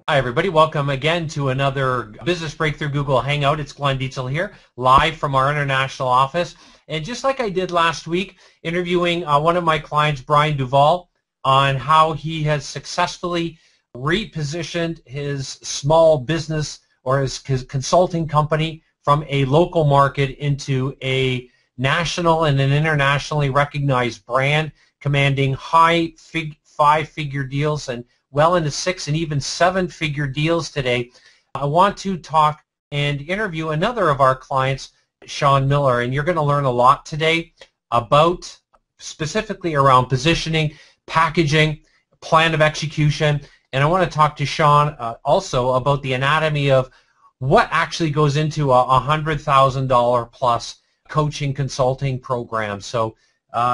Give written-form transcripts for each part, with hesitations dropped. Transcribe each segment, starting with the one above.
Hi, everybody. Welcome again to another Business Breakthrough Google Hangout. It's Glenn Dietzel here, live from our international office. And just like I did last week, interviewing one of my clients, Brian DuVal, on how he has successfully repositioned his small business or his consulting company from a local market into a national and an internationally recognized brand, commanding high five-figure deals and well into 6 and even 7-figure deals today. I want to talk and interview another of our clients, Sean Miller, and you're going to learn a lot today about specifically around positioning, packaging, plan of execution, and I want to talk to Sean also about the anatomy of what actually goes into a $100,000 plus coaching consulting program. So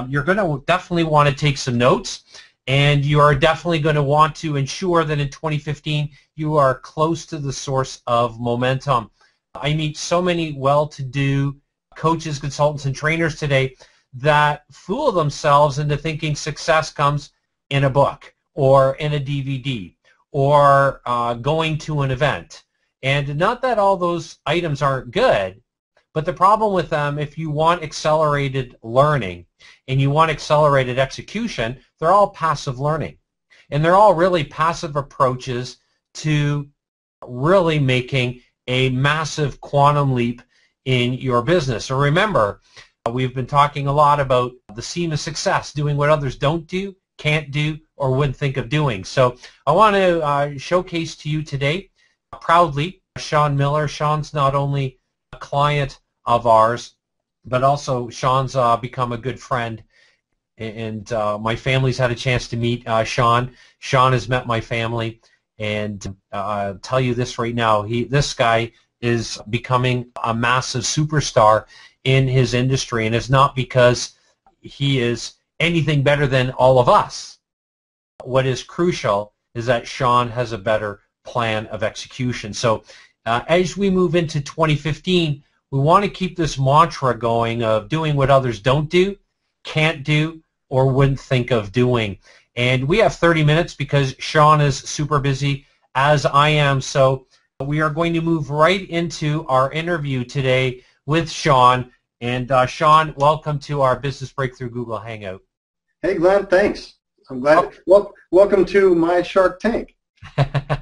you're going to definitely want to take some notes. And you are definitely going to want to ensure that in 2015 you are close to the source of momentum. I meet so many well-to-do coaches, consultants, and trainers today that fool themselves into thinking success comes in a book or in a DVD or going to an event. And not that all those items aren't good, but the problem with them, if you want accelerated learning and you want accelerated execution, they're all passive learning. And they're all really passive approaches to really making a massive quantum leap in your business. So remember, we've been talking a lot about the seam of success, doing what others don't do, can't do, or wouldn't think of doing. So I want to showcase to you today, proudly, Sean Miller. Sean's not only a client of ours, but also Sean's become a good friend, and my family's had a chance to meet Sean. Sean has met my family, and I'll tell you this right now, this guy is becoming a massive superstar in his industry, and it's not because he is anything better than all of us. What is crucial is that Sean has a better plan of execution. So as we move into 2015, we want to keep this mantra going of doing what others don't do, can't do, or wouldn't think of doing. And we have 30 minutes because Sean is super busy, as I am. So we are going to move right into our interview today with Sean. And Sean, welcome to our Business Breakthrough Google Hangout. Hey, Glenn, thanks. I'm glad. Welcome to my Shark Tank.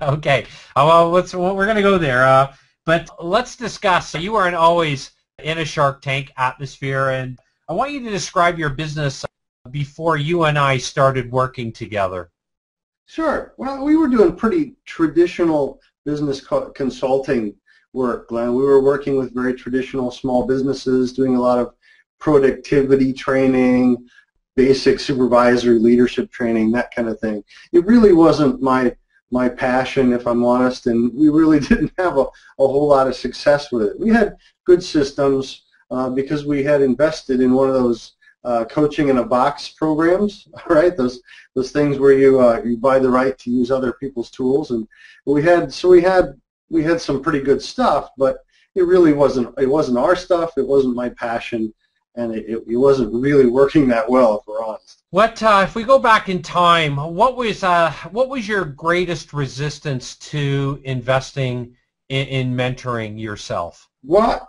Okay. Well, we're going to go there. But let's discuss. You aren't always in a Shark Tank atmosphere, and I want you to describe your business before you and I started working together. Sure. Well, we were doing pretty traditional business consulting work, Glenn. We were working with very traditional small businesses, doing a lot of productivity training, basic supervisory leadership training, that kind of thing. It really wasn't my passion, if I'm honest, and we really didn't have a whole lot of success with it. We had good systems because we had invested in one of those coaching in a box programs, right? Those things where you buy the right to use other people's tools, and we had some pretty good stuff, but it really wasn't our stuff. It wasn't my passion, and it wasn't really working that well, if we're honest. What if we go back in time? What was your greatest resistance to investing in mentoring yourself? Well,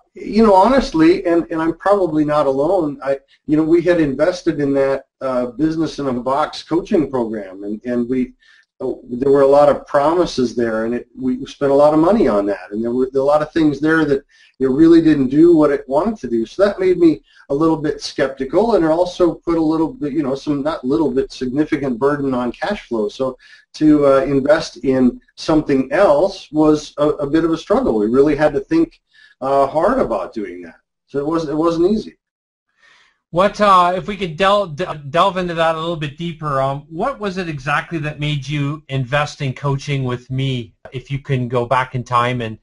honestly, and I'm probably not alone. We had invested in that business in a box coaching program, and there were a lot of promises there, and we spent a lot of money on that, and there were a lot of things there that it really didn't do what it wanted to do. So that made me a little bit skeptical, and it also put a little bit, significant burden on cash flow. So to invest in something else was a bit of a struggle. We really had to think hard about doing that. So it wasn't easy. What if we could delve into that a little bit deeper? What was it exactly that made you invest in coaching with me? If you can go back in time and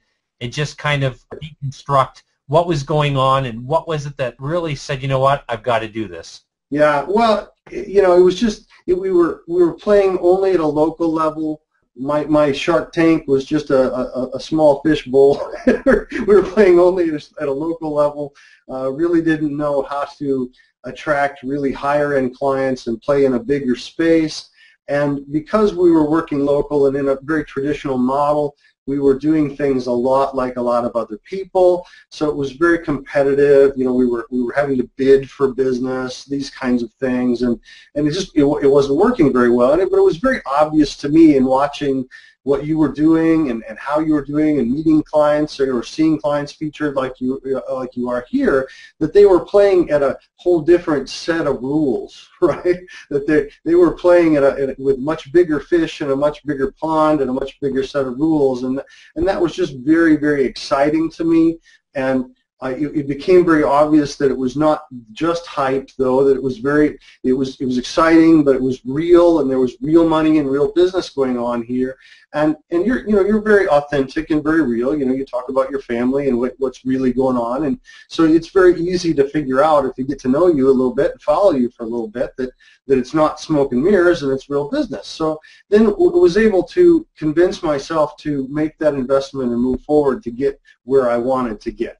just kind of deconstruct what was going on and what was it that really said, you know what, I've got to do this. Yeah, well, it was just we were playing only at a local level. My Shark Tank was just a small fish bowl. We were playing only at a local level. Really didn't know how to attract really higher end clients and play in a bigger space. And because we were working local and in a very traditional model, we were doing things a lot like a lot of other people. So it was very competitive. You know, we were having to bid for business, these kinds of things, and it wasn't working very well. But it was very obvious to me in watching what you were doing and how you were doing and meeting clients or seeing clients featured like you are here, that they were playing at a whole different set of rules, right? That they were playing with much bigger fish in a much bigger pond and a much bigger set of rules, and that was just very, very exciting to me. And it became very obvious that it was not just hype, though, that it was exciting, but it was real, and there was real money and real business going on here. And you're very authentic and very real. You know, you talk about your family and what's really going on, and so it's very easy to figure out if you get to know you a little bit and follow you for a little bit that it's not smoke and mirrors and it's real business. So then I was able to convince myself to make that investment and move forward to get where I wanted to get.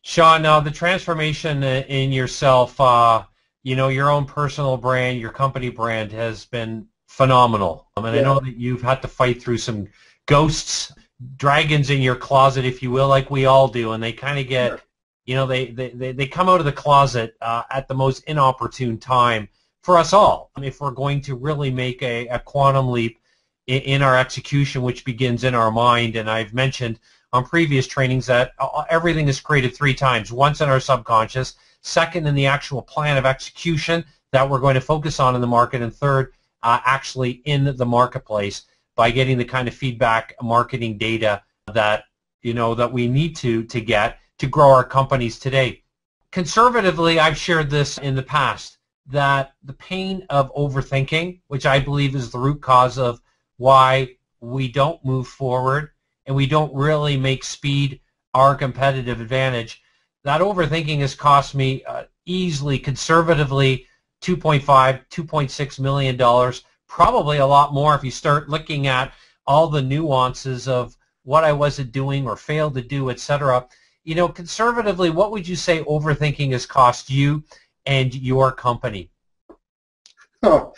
Sean, now the transformation in yourself, you know, your own personal brand, your company brand has been phenomenal. I mean, yeah. I know that you've had to fight through some ghosts, dragons in your closet, if you will, like we all do, and they kind of get, sure. You know, they come out of the closet at the most inopportune time for us all. If we're going to really make a quantum leap in our execution, which begins in our mind, and I've mentioned on previous trainings that everything is created 3 times. Once in our subconscious, second in the actual plan of execution that we're going to focus on in the market, and third, actually in the marketplace by getting the kind of feedback marketing data that, you know, that we need to get to grow our companies today. Conservatively, I've shared this in the past, that the pain of overthinking, which I believe is the root cause of why we don't move forward and we don't really make speed our competitive advantage, that overthinking has cost me easily, conservatively, $2.5, $2.6 million, probably a lot more if you start looking at all the nuances of what I wasn't doing or failed to do, etc. You know, conservatively, what would you say overthinking has cost you and your company? Oh,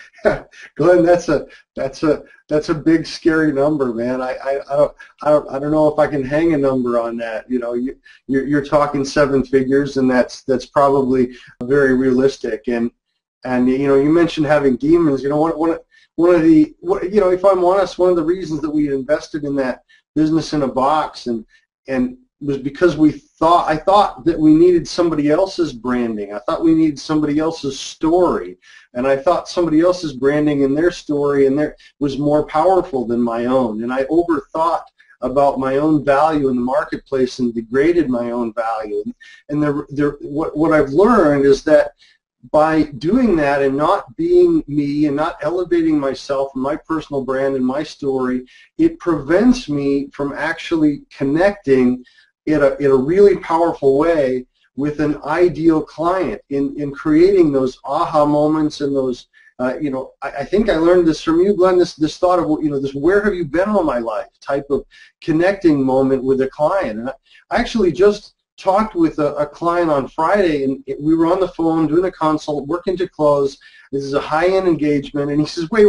Glenn, that's a big scary number, man. I don't know if I can hang a number on that. You know, you're talking 7 figures, and that's probably very realistic. And you know, you mentioned having demons. You know, one of the you know, if I'm honest, one of the reasons that we invested in that business in a box and was because I thought that we needed somebody else's branding. I thought we needed somebody else's story, and I thought somebody else's branding and their story and their was more powerful than my own. And I overthought about my own value in the marketplace and degraded my own value. And what I've learned is that by doing that and not being me and not elevating myself and my personal brand and my story, it prevents me from actually connecting in a really powerful way with an ideal client in creating those aha moments and those, you know, I think I learned this from you, Glenn, this thought of, you know, this where have you been all my life type of connecting moment with a client. And I actually just talked with a client on Friday, and we were on the phone doing a consult, working to close. This is a high-end engagement, and he says, wait.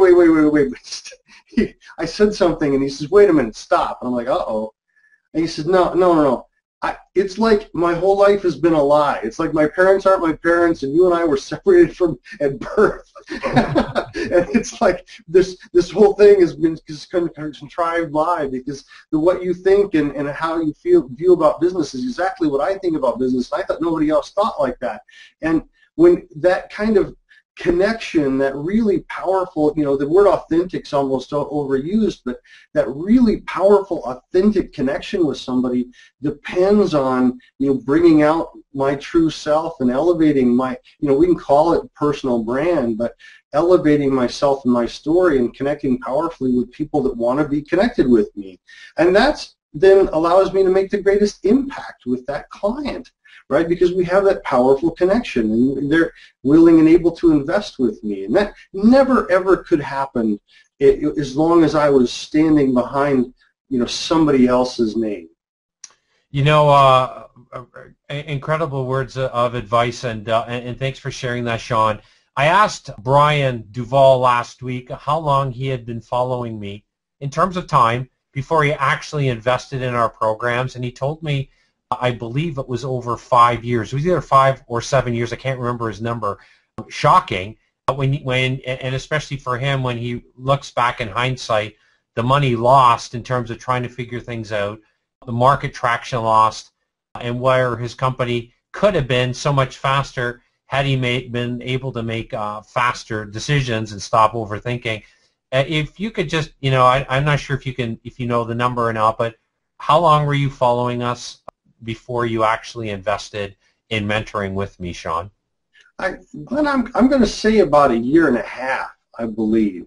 I said something, and he says, wait a minute, stop. And I'm like, uh-oh. And he says, no. It's like my whole life has been a lie. It's like my parents aren't my parents, and you and I were separated from at birth. And it's like this whole thing has been just kind of a contrived lie, because what you think and how you view about business is exactly what I think about business. I thought nobody else thought like that. And when that kind of connection, that really powerful, you know, the word authentic's almost overused, but that really powerful, authentic connection with somebody depends on, you know, bringing out my true self and elevating my, you know, we can call it personal brand, but elevating myself and my story and connecting powerfully with people that want to be connected with me. And that's then allows me to make the greatest impact with that client, right? Because we have that powerful connection, and they're willing and able to invest with me. And that never, ever could happen as long as I was standing behind, you know, somebody else's name. You know, incredible words of advice, and thanks for sharing that, Sean. I asked Brian DuVal last week how long he had been following me in terms of time before he actually invested in our programs, and he told me, I believe it was over 5 years. It was either 5 or 7 years. I can't remember his number. Shocking. And especially for him, when he looks back in hindsight, the money lost in terms of trying to figure things out, the market traction lost, and where his company could have been so much faster had he been able to make faster decisions and stop overthinking. If you could just, I'm not sure if you know the number or not, but how long were you following us before you actually invested in mentoring with me, Sean? Glenn, I'm going to say about 1.5 years, I believe.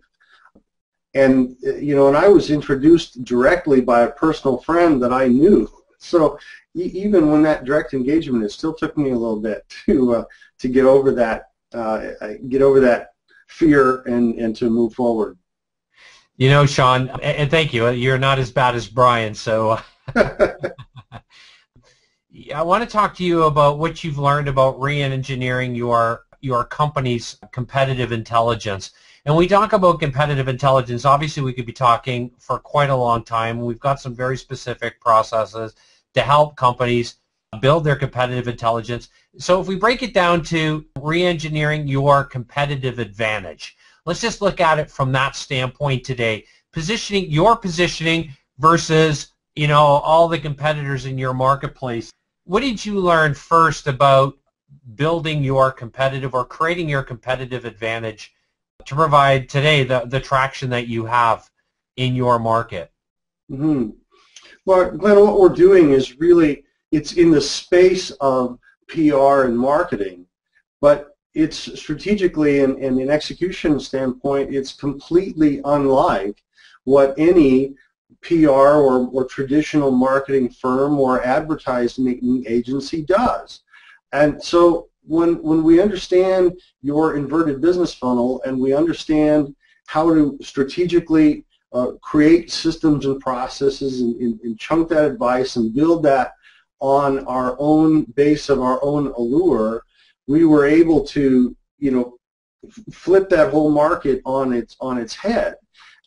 And, and I was introduced directly by a personal friend that I knew. So even when that direct engagement, it still took me a little bit to get over that fear and to move forward. Sean, and thank you. You're not as bad as Brian, so I want to talk to you about what you've learned about re-engineering your company's competitive intelligence. And when we talk about competitive intelligence, obviously we could be talking for quite a long time. We've got some very specific processes to help companies build their competitive intelligence. So if we break it down to re-engineering your competitive advantage, let's just look at it from that standpoint today. Your positioning versus, all the competitors in your marketplace. What did you learn first about building your competitive or creating your competitive advantage to provide today the traction that you have in your market? Mm-hmm. Well, Glenn, what we're doing is really, it's in the space of PR and marketing, but it's strategically and in an execution standpoint, it's completely unlike what any PR or traditional marketing firm or advertising agency does. And so when we understand your inverted business funnel and we understand how to strategically create systems and processes and chunk that advice and build that on our own base of our own allure, we were able to, flip that whole market on its head.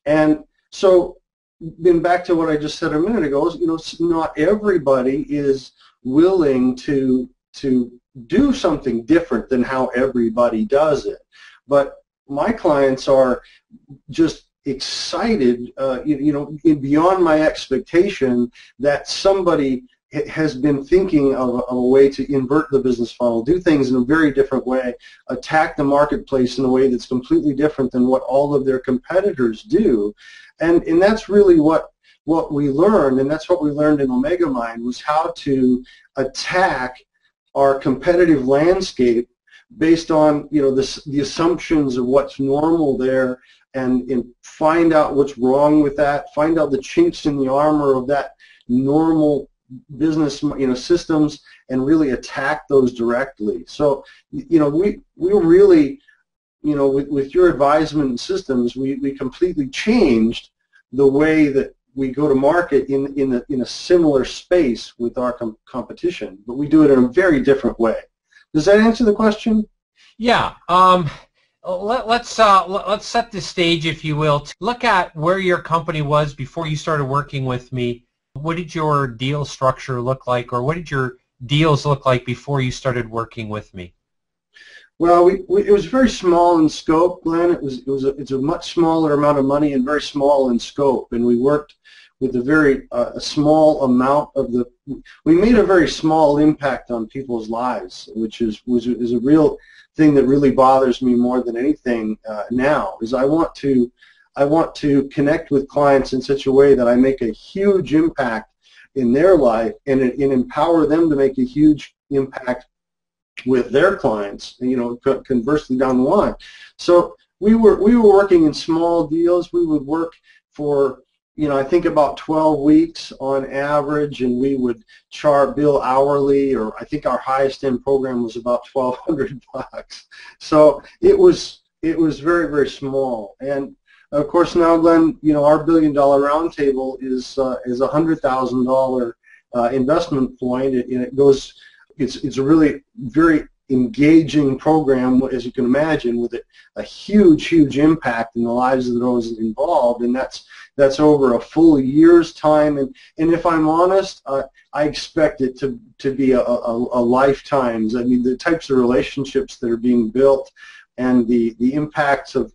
And so, then back to what I just said a minute ago, is, not everybody is willing to do something different than how everybody does it. But my clients are just excited, beyond my expectation that somebody has been thinking of a way to invert the business funnel, do things in a very different way, attack the marketplace in a way that's completely different than what all of their competitors do. And that's really what we learned, and that's what we learned in Omega Mind, was how to attack our competitive landscape based on the assumptions of what's normal there, and find out what's wrong with that, find out the chinks in the armor of that normal business systems, and really attack those directly. So we really, with your advisement and systems, we completely changed the way that we go to market in a similar space with our competition, but we do it in a very different way. Does that answer the question? Yeah. Let's set the stage, if you will. Look at where your company was before you started working with me. What did your deal structure look like, or what did your deals look like before you started working with me? Well, it was very small in scope, Glenn. It's a much smaller amount of money and very small in scope, and we worked with a very small amount of we made a very small impact on people's lives, which is a real thing that really bothers me more than anything now. Is I want to connect with clients in such a way that I make a huge impact in their life and empower them to make a huge impact with their clients, conversely down the line. So we were working in small deals. We would work for, I think about 12 weeks on average, and we would bill hourly, or I think our highest end program was about $1,200. So it was very, very small. And of course now, Glenn, our $1 billion roundtable is a $100,000 investment point, and it goes. It's a really very engaging program, as you can imagine, with a huge impact in the lives of those involved, and that's over a full year's time. And if I'm honest, I expect it to be a lifetime's. I mean, the types of relationships that are being built and the impacts of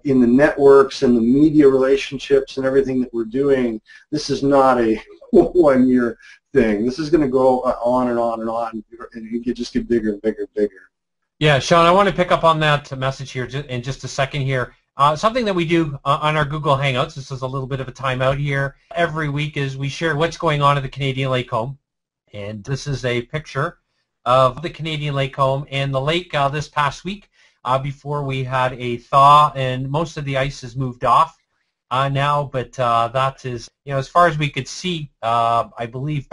in the networks and the media relationships and everything that we're doing, this is not a one-year thing. This is going to go on and on and on, and it just get bigger and bigger and bigger. Yeah, Sean, I want to pick up on that message here in just a second here. Something that we do on our Google Hangouts, this is a little bit of a timeout here, every week is we share what's going on at the Canadian Lake Home. And this is a picture of the Canadian Lake Home and the lake this past week before we had a thaw, and most of the ice has moved off now, but that is, as far as we could see, I believe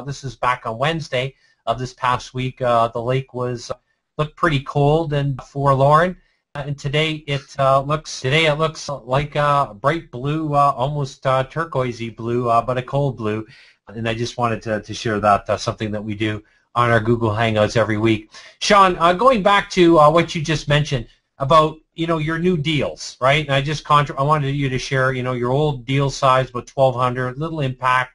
this is back on Wednesday of this past week, the lake looked pretty cold and forlorn. And today it looks like a bright blue, almost turquoisey blue, but a cold blue. And I just wanted to share that. That's something that we do on our Google Hangouts every week. Sean, going back to what you just mentioned about your new deals, right? And I wanted you to share your old deal size, about 1,200, little impact.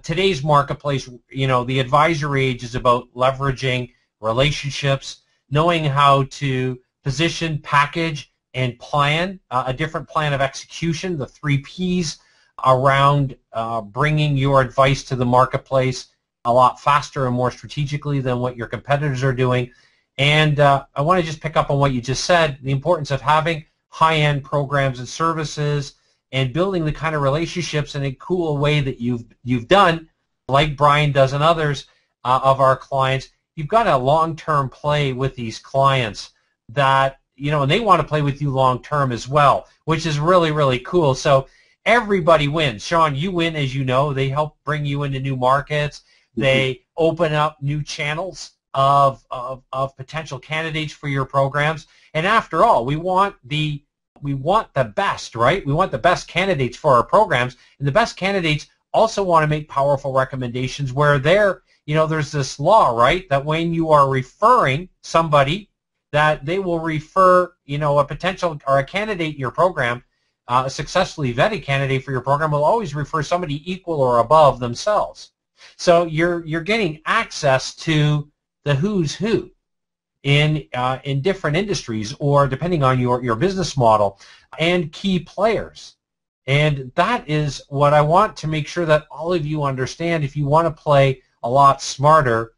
Today's marketplace, the advisory age is about leveraging relationships, knowing how to position, package, and plan a different plan of execution, the 3 Ps around bringing your advice to the marketplace a lot faster and more strategically than what your competitors are doing. And I want to just pick up on what you just said, the importance of having high-end programs and services and building the kind of relationships in a cool way that you've done, like Brian does and others of our clients. You've got a long-term play with these clients that, and they want to play with you long-term as well, which is really, really cool. So everybody wins. Sean, you win, as you know. They help bring you into new markets. They open up new channels of potential candidates for your programs. And after all, we want the best, right? We want the best candidates for our programs, and the best candidates also want to make powerful recommendations where there's this law, right, that when you are referring somebody, that they will refer, a potential or a candidate in your program, a successfully vetted candidate for your program will always refer somebody equal or above themselves. So you're getting access to the who's who in different industries, or depending on your business model, and key players. And that is what I want to make sure that all of you understand. If you want to play a lot smarter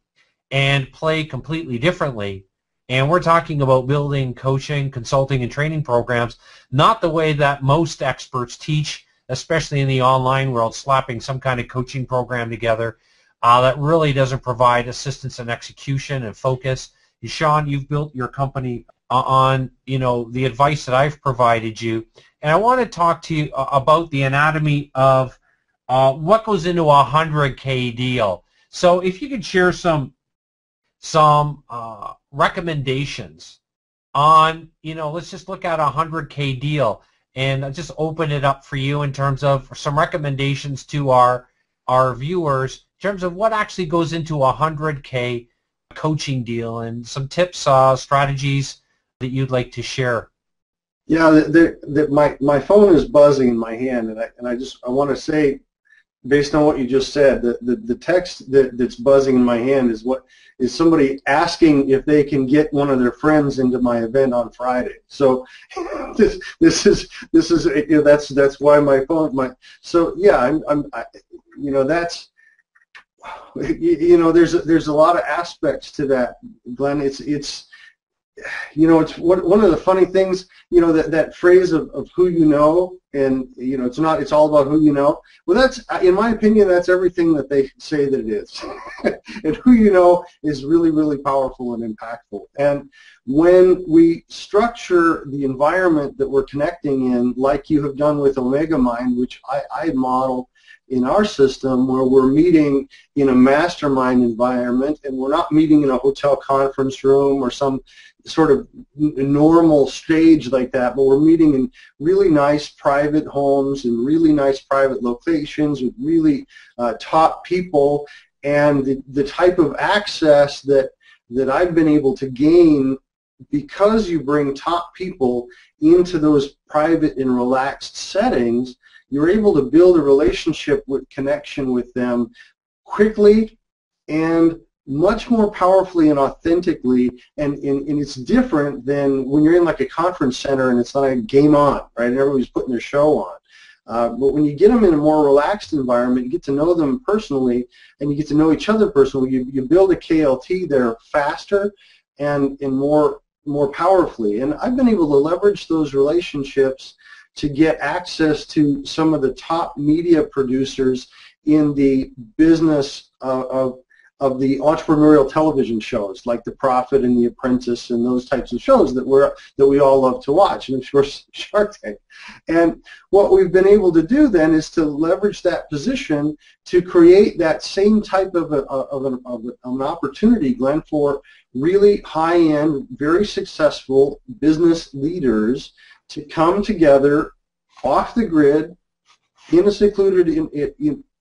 and play completely differently, and we're talking about building coaching, consulting, and training programs, not the way that most experts teach, especially in the online world, slapping some kind of coaching program together that really doesn't provide assistance and execution and focus. Sean, you've built your company on the advice that I've provided you, and I want to talk to you about the anatomy of what goes into a 100K deal. So if you could share some recommendations on, let's just look at a 100K deal and just open it up for you in terms of some recommendations to our viewers in terms of what actually goes into a 100K coaching deal, and some tips, strategies that you'd like to share. Yeah, my phone is buzzing in my hand, and I want to say, based on what you just said, the text that's buzzing in my hand is somebody asking if they can get one of their friends into my event on Friday. So this is that's why my phone so yeah, that's there's a lot of aspects to that, Glenn. It's one of the funny things, that phrase of who you know, and it's all about who you know. Well, that's, in my opinion, that's everything that they say that it is. And who you know is really, really powerful and impactful. And when we structure the environment that we're connecting in, like you have done with Omega Mind, which I model in our system, where we're meeting in a mastermind environment, and we're not meeting in a hotel conference room or some sort of normal stage like that, but we're meeting in really nice private homes and really nice private locations with really top people, and the type of access that that I've been able to gain because you bring top people into those private and relaxed settings. You're able to build a relationship with connection with them quickly and much more powerfully and authentically, and it's different than when you're in like a conference center and it's like game on, right? And everybody's putting their show on. But when you get them in a more relaxed environment, you get to know them personally, and you get to know each other personally. You build a KLT there faster and more powerfully. And I've been able to leverage those relationships to get access to some of the top media producers in the business of the entrepreneurial television shows like The Profit and The Apprentice and those types of shows that we all love to watch, and of course Shark Tank. And what we've been able to do then is to leverage that position to create that same type of an opportunity, Glenn, for really high-end, very successful business leaders to come together off the grid in a secluded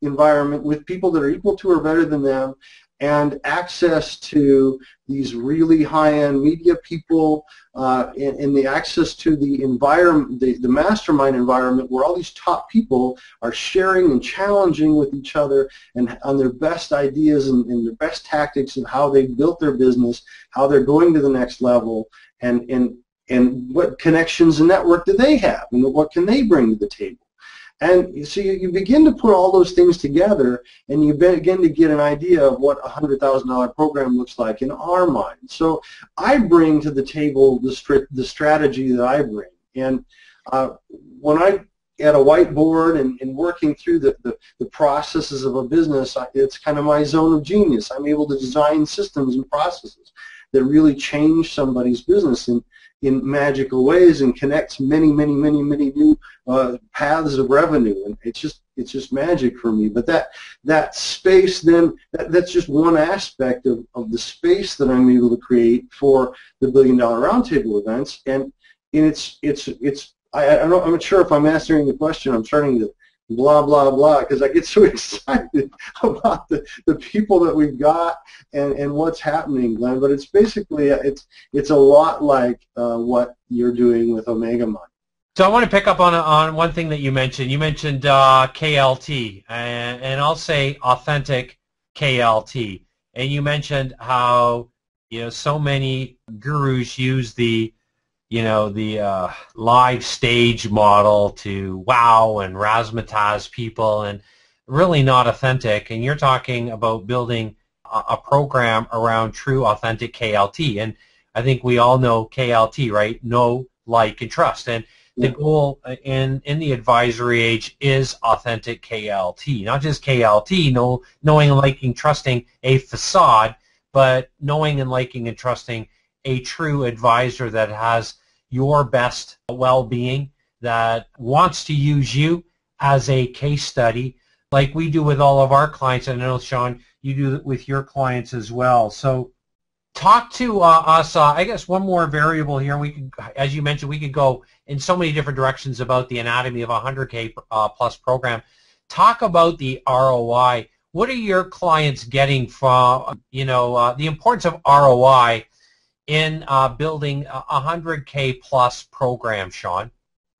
environment with people that are equal to or better than them, and access to these really high-end media people, and the access to the environment, the mastermind environment where all these top people are sharing and challenging with each other and on their best ideas and their best tactics of how they built their business, how they're going to the next level, and what connections and network do they have, and what can they bring to the table. And so you begin to put all those things together, and you begin to get an idea of what a $100,000 program looks like in our mind. So I bring to the table the strategy that I bring. And when I at a whiteboard and working through the processes of a business, it's kind of my zone of genius. I'm able to design systems and processes that really change somebody's business in magical ways and connects many new paths of revenue, and it's just magic for me. But that space then, that's just one aspect of the space that I'm able to create for the $1 Billion Roundtable events, and I'm not sure if I'm answering the question. I'm starting to blah blah blah because I get so excited about the people that we've got and what's happening, Glenn. But it's basically it's a lot like what you're doing with Omega Mind. So I want to pick up on one thing that you mentioned. You mentioned KLT, and I'll say authentic KLT. And you mentioned how so many gurus use the live stage model to wow and razzmatazz people, and really not authentic. And you're talking about building a program around true, authentic KLT. And I think we all know KLT, right? Know, like, and trust. And the goal in the advisory age is authentic KLT. Not just KLT, knowing and liking, trusting a facade, but knowing and liking and trusting a true advisor that has your best well-being, that wants to use you as a case study, like we do with all of our clients. And I know, Sean, you do it with your clients as well. So talk to us, I guess one more variable here. We could, as you mentioned, we could go in so many different directions about the anatomy of a 100K plus program. Talk about the ROI. What are your clients getting from, the importance of ROI in building a 100K plus program, Sean?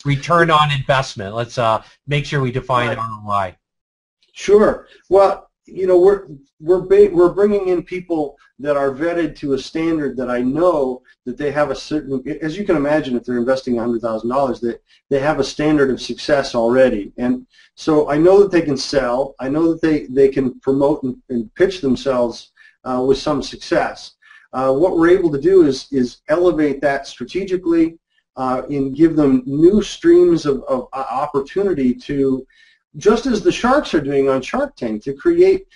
Return on investment. Let's make sure we define ROI. Sure. Well, we're bringing in people that are vetted to a standard that I know that they have a certain, as you can imagine, if they're investing $100,000, that they have a standard of success already. And so I know that they can sell. I know that they can promote and pitch themselves with some success. What we're able to do is elevate that strategically and give them new streams of opportunity to, just as the sharks are doing on Shark Tank, to create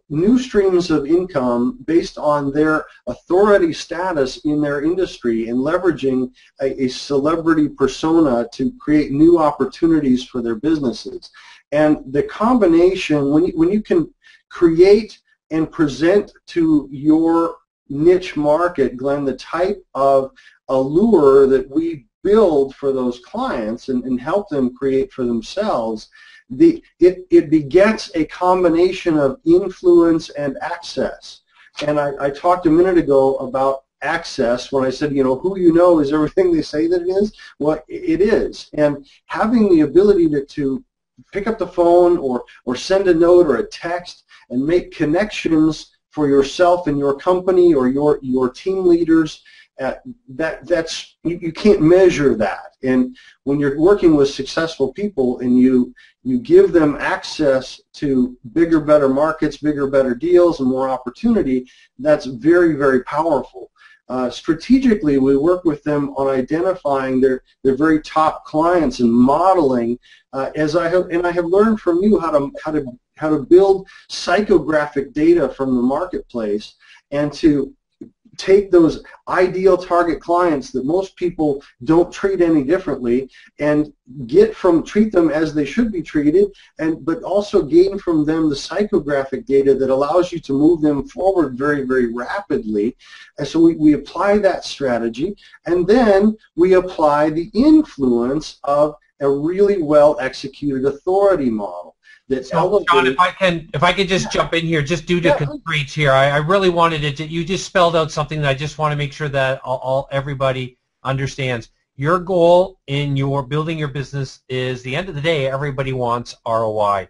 new streams of income based on their authority status in their industry and leveraging a celebrity persona to create new opportunities for their businesses. And the combination, when you can create and present to your niche market, Glenn, the type of allure that we build for those clients and help them create for themselves, it begets a combination of influence and access. And I talked a minute ago about access when I said, you know, who you know is everything they say that it is. Well, it is. And having the ability to pick up the phone or send a note or a text and make connections for yourself and your company or your team leaders, that's you can't measure that. And when you're working with successful people and you give them access to bigger, better markets, bigger, better deals, and more opportunity, that's very, very powerful. Strategically, we work with them on identifying their very top clients and modeling. As I have learned from you how to build psychographic data from the marketplace and to take those ideal target clients that most people don't treat any differently and treat them as they should be treated, but also gain from them the psychographic data that allows you to move them forward very, very rapidly. And so we apply that strategy, and then we apply the influence of a really well executed authority model. So, John, if I could just jump in here, just due to constraints here, I really wanted it you just spelled out something that I just want to make sure that everybody understands. Your goal in building your business is, the end of the day, everybody wants ROI,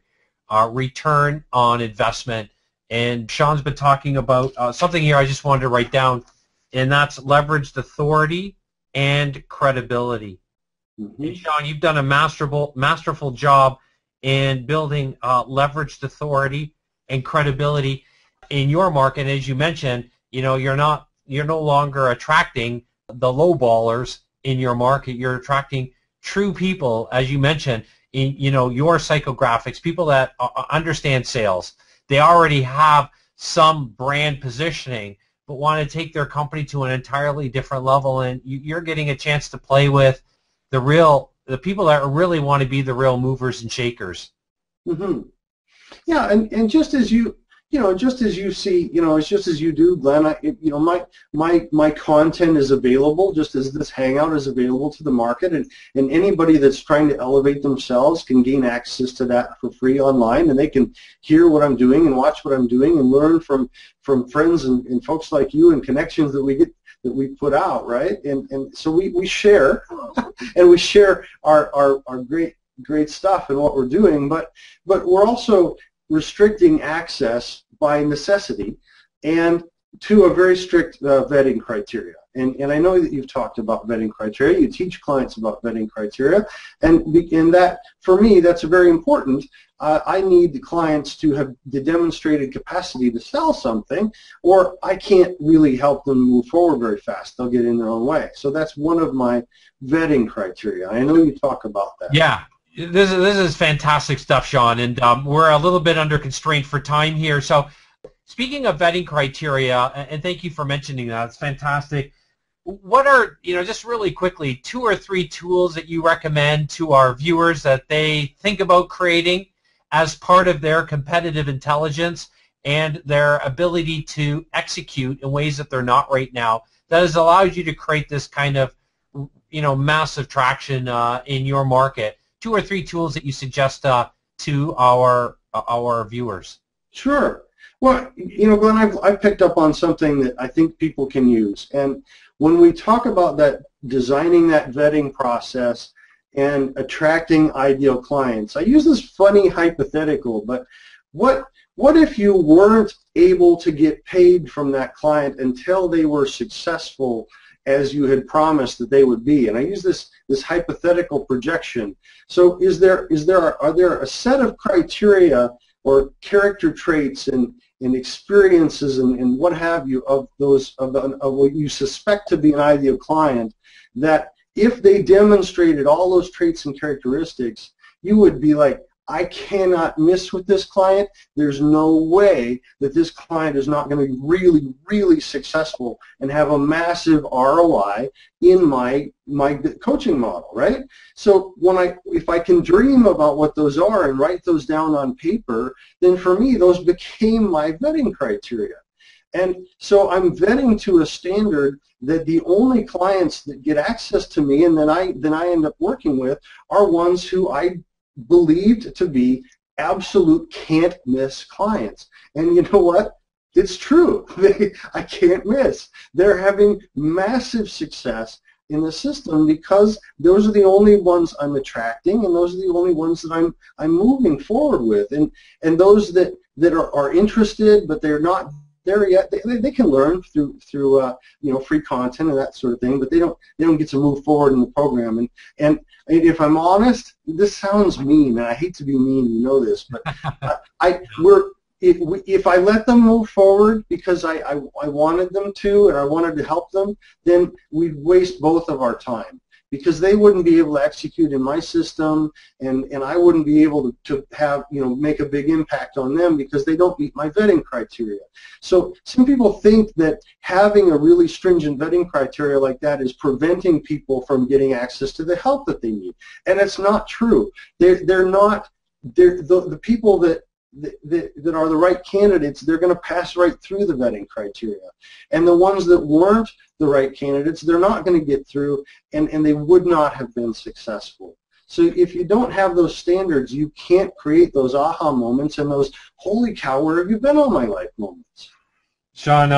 return on investment. And Sean's been talking about something here I just wanted to write down, and that's leveraged authority and credibility. Mm-hmm. And Sean, you've done a masterful job in building leveraged authority and credibility in your market. As you mentioned, you know, you're no longer attracting the low ballers in your market. You're attracting true people, as you mentioned, in, you know, your psychographics, people that understand sales. They already have some brand positioning, but want to take their company to an entirely different level, and you're getting a chance to play with the people that really want to be the real movers and shakers. Mm-hmm. Yeah, and just as you see, it's just as you do, Glenn. My content is available, just as this hangout is available to the market, and anybody that's trying to elevate themselves can gain access to that for free online, and they can hear what I'm doing and watch what I'm doing and learn from friends and folks like you and connections that we put out, right? And so we share, and we share our great stuff and what we're doing, but we're also restricting access by necessity and to a very strict vetting criteria. And I know that you've talked about vetting criteria. You teach clients about vetting criteria, and that, for me, that's very important. I need the clients to have the demonstrated capacity to sell something, or I can't really help them move forward very fast. They'll get in their own way. So that's one of my vetting criteria. I know you talk about that. Yeah. This is fantastic stuff, Sean, and we're a little bit under constraint for time here. So speaking of vetting criteria, and thank you for mentioning that, it's fantastic. What are, just really quickly, 2 or 3 tools that you recommend to our viewers that they think about creating as part of their competitive intelligence and their ability to execute in ways that they're not right now, that has allowed you to create this kind of, massive traction in your market? 2 or 3 tools that you suggest to our viewers. Sure. Well, Glenn, I've picked up on something that I think people can use. And when we talk about that, designing that vetting process and attracting ideal clients, I use this funny hypothetical, but what if you weren't able to get paid from that client until they were successful as you had promised that they would be? And I use this hypothetical projection. So are there a set of criteria or character traits and experiences and what have you of what you suspect to be an ideal client, that if they demonstrated all those traits and characteristics, you would be like, I cannot miss with this client. There's no way that this client is not going to be really, really successful and have a massive ROI in my coaching model, right? So if I can dream about what those are and write those down on paper, then for me those became my vetting criteria. And so I'm vetting to a standard that the only clients that get access to me and then I end up working with are ones who I believed to be absolute can't miss clients. And you know what? It's true. I can't miss. They're having massive success in the system because those are the only ones I'm attracting, and those are the only ones that I'm moving forward with. And those that are interested but they're not there yet, they can learn through free content and that sort of thing, but they don't get to move forward in the program. And if I'm honest, this sounds mean, and I hate to be mean, you know this, but if I let them move forward because I wanted them to and I wanted to help them, then we'd waste both of our time, because they wouldn't be able to execute in my system, and I wouldn't be able to have, make a big impact on them because they don't meet my vetting criteria. So some people think that having a really stringent vetting criteria like that is preventing people from getting access to the help that they need, and it's not true. They're not. The people that are the right candidates, they're going to pass right through the vetting criteria. And the ones that weren't the right candidates, they're not going to get through, and they would not have been successful. So if you don't have those standards, you can't create those aha moments and those holy cow, where have you been all my life moments. Sean,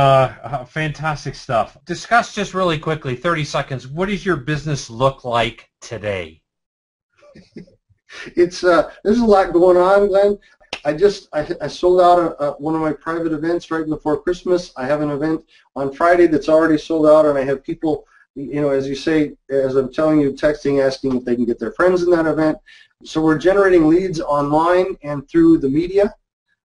fantastic stuff. Discuss just really quickly, 30 seconds, what does your business look like today? There's a lot going on, Glenn. I sold out one of my private events right before Christmas. I have an event on Friday that's already sold out, and I have people, as you say, as I'm telling you, texting, asking if they can get their friends in that event. So we're generating leads online and through the media,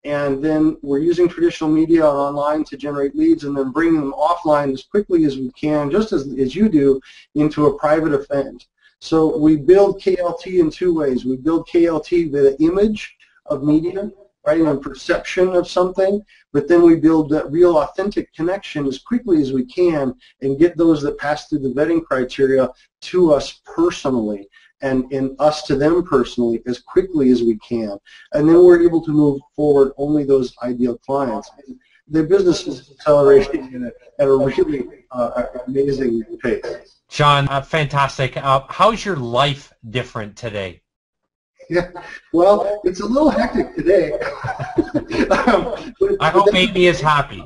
and then we're using traditional media and online to generate leads, and then bringing them offline as quickly as we can, just as you do, into a private event. So we build KLT in two ways. We build KLT with an image of media, right, and perception of something, but then we build that real authentic connection as quickly as we can and get those that pass through the vetting criteria to us personally, and us to them personally as quickly as we can. And then we're able to move forward only those ideal clients. The business is accelerating at a really amazing pace. Sean, fantastic. How's your life different today? Yeah, well, it's a little hectic today. I hope Amy is happy.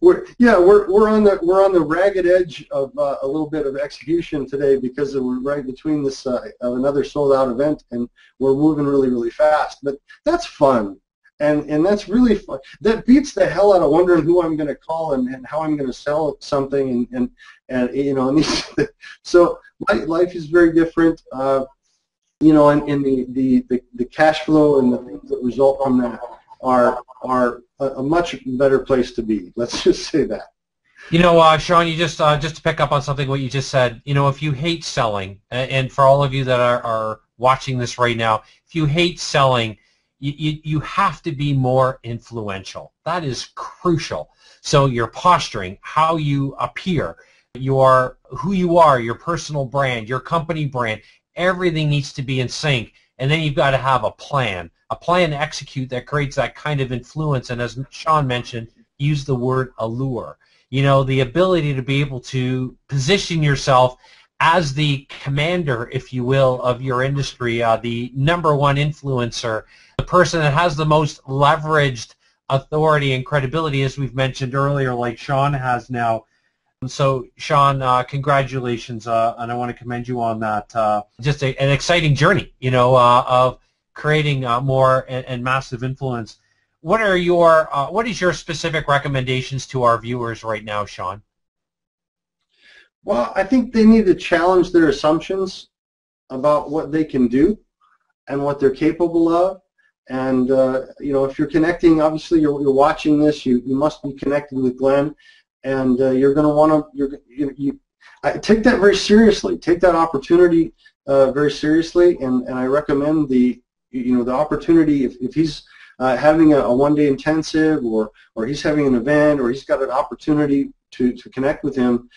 We're on the ragged edge of a little bit of execution today, because we're right between this of another sold out event, and we're moving really fast. But that's fun, and that's really fun. That beats the hell out of wondering who I'm going to call and how I'm going to sell something, so life is very different. And the cash flow and the things that result from that are a much better place to be. Let's just say that. Sean, you just to pick up on something what you just said, if you hate selling, and for all of you that are watching this right now, if you hate selling, you have to be more influential. That is crucial. So your posturing, how you appear, who you are, your personal brand, your company brand, everything needs to be in sync, and then you've got to have a plan to execute that creates that kind of influence, and as Sean mentioned, use the word allure. The ability to be able to position yourself as the commander, if you will, of your industry, the #1 influencer, the person that has the most leveraged authority and credibility, as we've mentioned earlier, like Sean has now. So, Sean, congratulations, and I want to commend you on that. Just an exciting journey, of creating more and massive influence. What is your specific recommendations to our viewers right now, Sean? Well, I think they need to challenge their assumptions about what they can do and what they're capable of. And if you're connecting, obviously you're watching this, you must be connected with Glenn. And you're going to want to take that very seriously. Take that opportunity very seriously, and I recommend the opportunity if he's having a one-day intensive, or he's having an event, or he's got an opportunity to connect with him.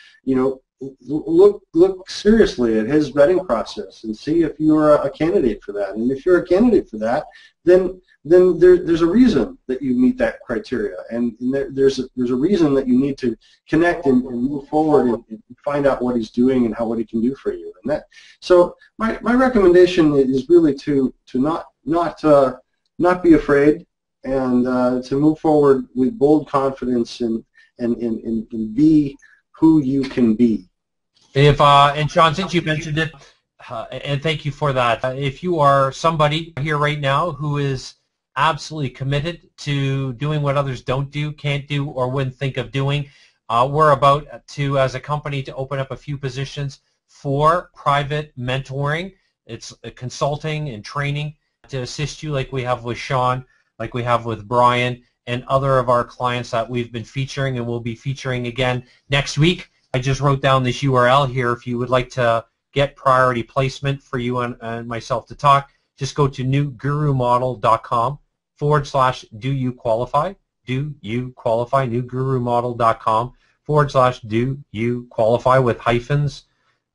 Look seriously at his vetting process and see if you're a candidate for that. And if you're a candidate for that, then there's a reason that you meet that criteria, and there's a reason that you need to connect and move forward and find out what he's doing and what he can do for you. And so my recommendation is really to not be afraid and to move forward with bold confidence and be who you can be. If and Sean, since you mentioned it, and thank you for that. If you are somebody here right now who is absolutely committed to doing what others don't do, can't do, or wouldn't think of doing, we're about to, as a company, to open up a few positions for private mentoring. It's consulting and training to assist you, like we have with Sean, like we have with Brian, and other of our clients that we've been featuring and will be featuring again next week. I just wrote down this URL here. If you would like to get priority placement for you and myself to talk, just go to newgurumodel.com/do you qualify. Do you qualify? newgurumodel.com/do you qualify with hyphens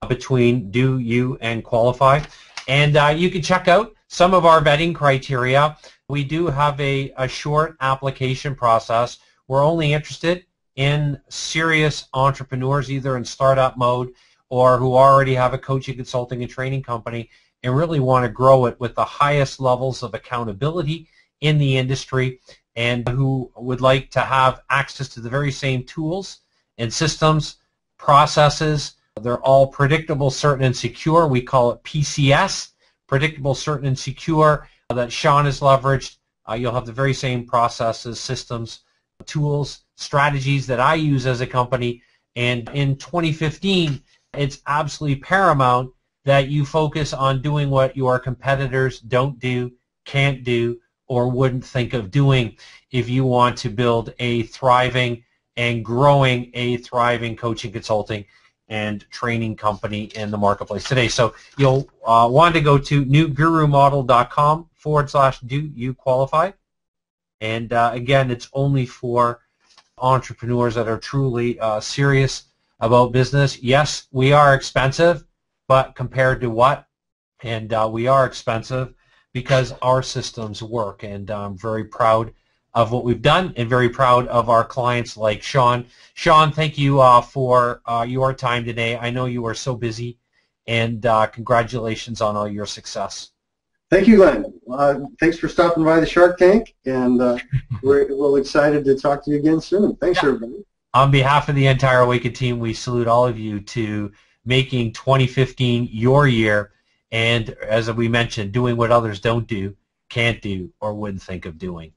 between do you and qualify. And you can check out some of our vetting criteria. We do have a short application process. We're only interested in serious entrepreneurs, either in startup mode or who already have a coaching, consulting, and training company and really want to grow it with the highest levels of accountability in the industry, and who would like to have access to the very same tools and systems, processes. They're all predictable, certain, and secure. We call it PCS, predictable, certain, and secure, that Sean has leveraged. You'll have the very same processes, systems, tools, strategies that I use as a company. And in 2015, it's absolutely paramount that you focus on doing what your competitors don't do, can't do, or wouldn't think of doing if you want to build a thriving and growing coaching, consulting, and training company in the marketplace today. So you'll want to go to newgurumodel.com/do you qualify. And again, it's only for entrepreneurs that are truly serious about business. Yes, we are expensive, but compared to what? And we are expensive because our systems work, and I'm very proud of what we've done and very proud of our clients like Sean. Sean, thank you for your time today. I know you are so busy, and congratulations on all your success. Thank you, Glenn. Thanks for stopping by the Shark Tank, and we're excited to talk to you again soon. Thanks, everybody. On behalf of the entire Awaken team, we salute all of you to making 2015 your year, and as we mentioned, doing what others don't do, can't do, or wouldn't think of doing.